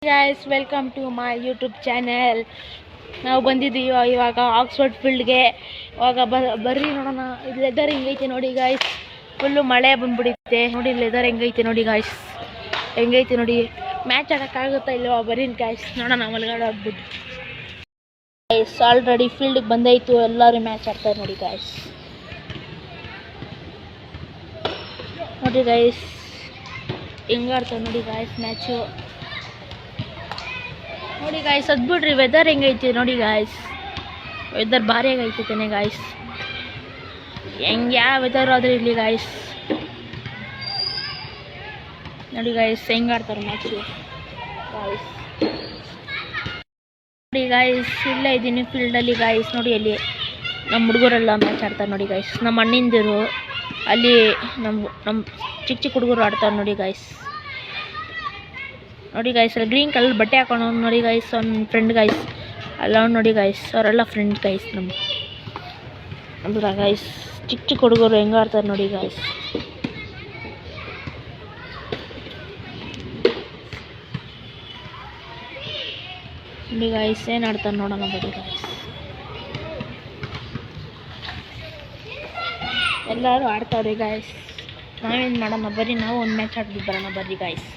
Guys welcome to my YouTube channel. ನಾವು ಬಂದಿದ್ದೀವಿ ಇವಾಗ ಆಕ್ಸ್ಫರ್ಡ್ ಫೀಲ್ಡ್ಗೆ. ಇವಾಗ ಬರ್ರಿ ನೋಡೋಣ. ಇದು ಲೆದರ್ ಹೆಂಗೈತೆ ನೋಡಿ ಗಾಯ್ಸ್. ಫುಲ್ಲು ಮಳೆ ಬಂದ್ಬಿಡುತ್ತೆ ನೋಡಿ. ಲೆದರ್ ಹೆಂಗೈತೆ ನೋಡಿ ಗಾಯ್ಸ್, ಹೆಂಗೈತೆ ನೋಡಿ. ಮ್ಯಾಚ್ ಆಡೋಕ್ಕಾಗುತ್ತಾ ಇಲ್ಲವಾ? ಬರ್ರಿ ಗಾಯ್ಸ್ ನೋಡೋಣ ಒಳಗಡೆ ಹೋಗ್ಬಿಟ್ಟು. ಗೈಸ್ ಆಲ್ರೆಡಿ ಫೀಲ್ಡ್ಗೆ ಬಂದಾಯಿತು, ಎಲ್ಲರೂ ಮ್ಯಾಚ್ ಆಡ್ತಾರೆ ನೋಡಿ ಗಾಯ್ಸ್. ನೋಡಿ ಗಾಯ್ಸ್ ಹೆಂಗಾಡ್ತಾರೆ ನೋಡಿ ಗಾಯ್ಸ್ ಮ್ಯಾಚು. ನೋಡಿ ಗಾಯ್ಸ್ ಅದು ಬಿಡ್ರಿ, ವೆದರ್ ಹೆಂಗೈತಿ ನೋಡಿ ಗಾಯ್ಸ್. ವೆದರ್ ಭಾರಿ ಆಗೈತೆ ತಾನೆ ಗಾಯ್ಸ್. ಹೆಂಗೆ ಯಾವ ವೆದರ್ ಆದ್ರೆ ಇಲ್ಲಿ ಗಾಯ್ಸ್. ನೋಡಿ ಗಾಯ್ಸ್ ಹೆಂಗಾಡ್ತಾರೆ ಮ್ಯಾಚು ಗಾಯ್ಸ್. ನೋಡಿ ಗಾಯ್ಸ್ ಇಲ್ಲೇ ಇದ್ದೀನಿ ಫೀಲ್ಡಲ್ಲಿ ಗಾಯ್ಸ್. ನೋಡಿ ಅಲ್ಲಿ ನಮ್ಮ ಹುಡುಗರೆಲ್ಲ ಮ್ಯಾಚ್ ಆಡ್ತಾರೆ ನೋಡಿ ಗಾಯ್ಸ್. ನಮ್ಮ ಅಣ್ಣಿಂದಿರು ಅಲ್ಲಿ ನಮ್ಮ ಚಿಕ್ಕ ಹುಡುಗರು ಆಡ್ತಾರೆ ನೋಡಿ ಗಾಯ್ಸ್. ನೋಡಿ ಗಾಯ್ಸ್ ಅಲ್ಲಿ ಗ್ರೀನ್ ಕಲರ್ ಬಟ್ಟೆ ಹಾಕೊಂಡು ನೋಡಿ ಗಾಯ್ಸ್ ಅವ್ನ ಫ್ರೆಂಡ್ ಗಾಯ್ಸ್. ಅಲ್ಲ ಅವ್ನು ನೋಡಿ ಗಾಯ್ಸ್, ಅವರೆಲ್ಲ ಫ್ರೆಂಡ್ ಗಾಯ್ಸ್ ನಮ್ದು ಗಾಯ್ಸ್. ಚಿಕ್ಕ ಹುಡುಗರು ಹೆಂಗೆ ಆಡ್ತಾರೆ ನೋಡಿ ಗಾಯ್ಸ್. ನೋಡಿ ಗಾಯ್ಸ್ ಏನು ಆಡ್ತಾರೆ ನೋಡೋಣ ಬರೀ ಗಾಯ್ಸ್. ಎಲ್ಲರೂ ಆಡ್ತಾವ್ರಿ ಗಾಯ್ಸ್. ನಾವೇನು ಮಾಡೋಣ ಬರ್ರಿ, ನಾವು ಒಂದು ಮ್ಯಾಚ್ ಆಡ್ಬಿಟ್ಟು ಬರೋಣ ಬರ್ರಿ ಗಾಯ್ಸ್.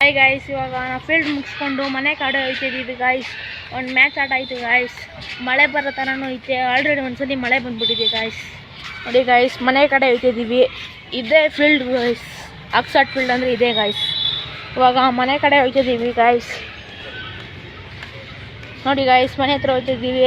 ಹಾಯ್ ಗಾಯ್ಸ್, ಇವಾಗ ನಾವು ಫೀಲ್ಡ್ ಮುಗಿಸ್ಕೊಂಡು ಮನೆ ಕಡೆ ಹೋಗ್ತಿದ್ದೀವಿ ಗಾಯ್ಸ್. ಒಂದು ಮ್ಯಾಚ್ ಆಟ ಆಯಿತು ಗಾಯ್ಸ್. ಮಳೆ ಬರೋ ಥರನೂ ಐತೆ. ಆಲ್ರೆಡಿ ಒಂದ್ಸಲಿ ಮಳೆ ಬಂದುಬಿಟ್ಟಿದೆ ಗಾಯ್ಸ್. ನೋಡಿ ಗಾಯ್ಸ್ ಮನೆ ಕಡೆ ಹೋಗ್ತಿದ್ದೀವಿ. ಇದೇ ಫೀಲ್ಡ್ ಗಾಯ್ಸ್, ಆಕ್ಸ್ಫರ್ಡ್ ಫೀಲ್ಡ್ ಅಂದರೆ ಇದೇ ಗಾಯ್ಸ್. ಇವಾಗ ಮನೆ ಕಡೆ ಹೋಗ್ತಿದ್ದೀವಿ ಗಾಯ್ಸ್. ನೋಡಿ ಗಾಯ್ಸ್ ಮನೆ ಹತ್ರ ಹೋಗ್ತಿದ್ದೀವಿ.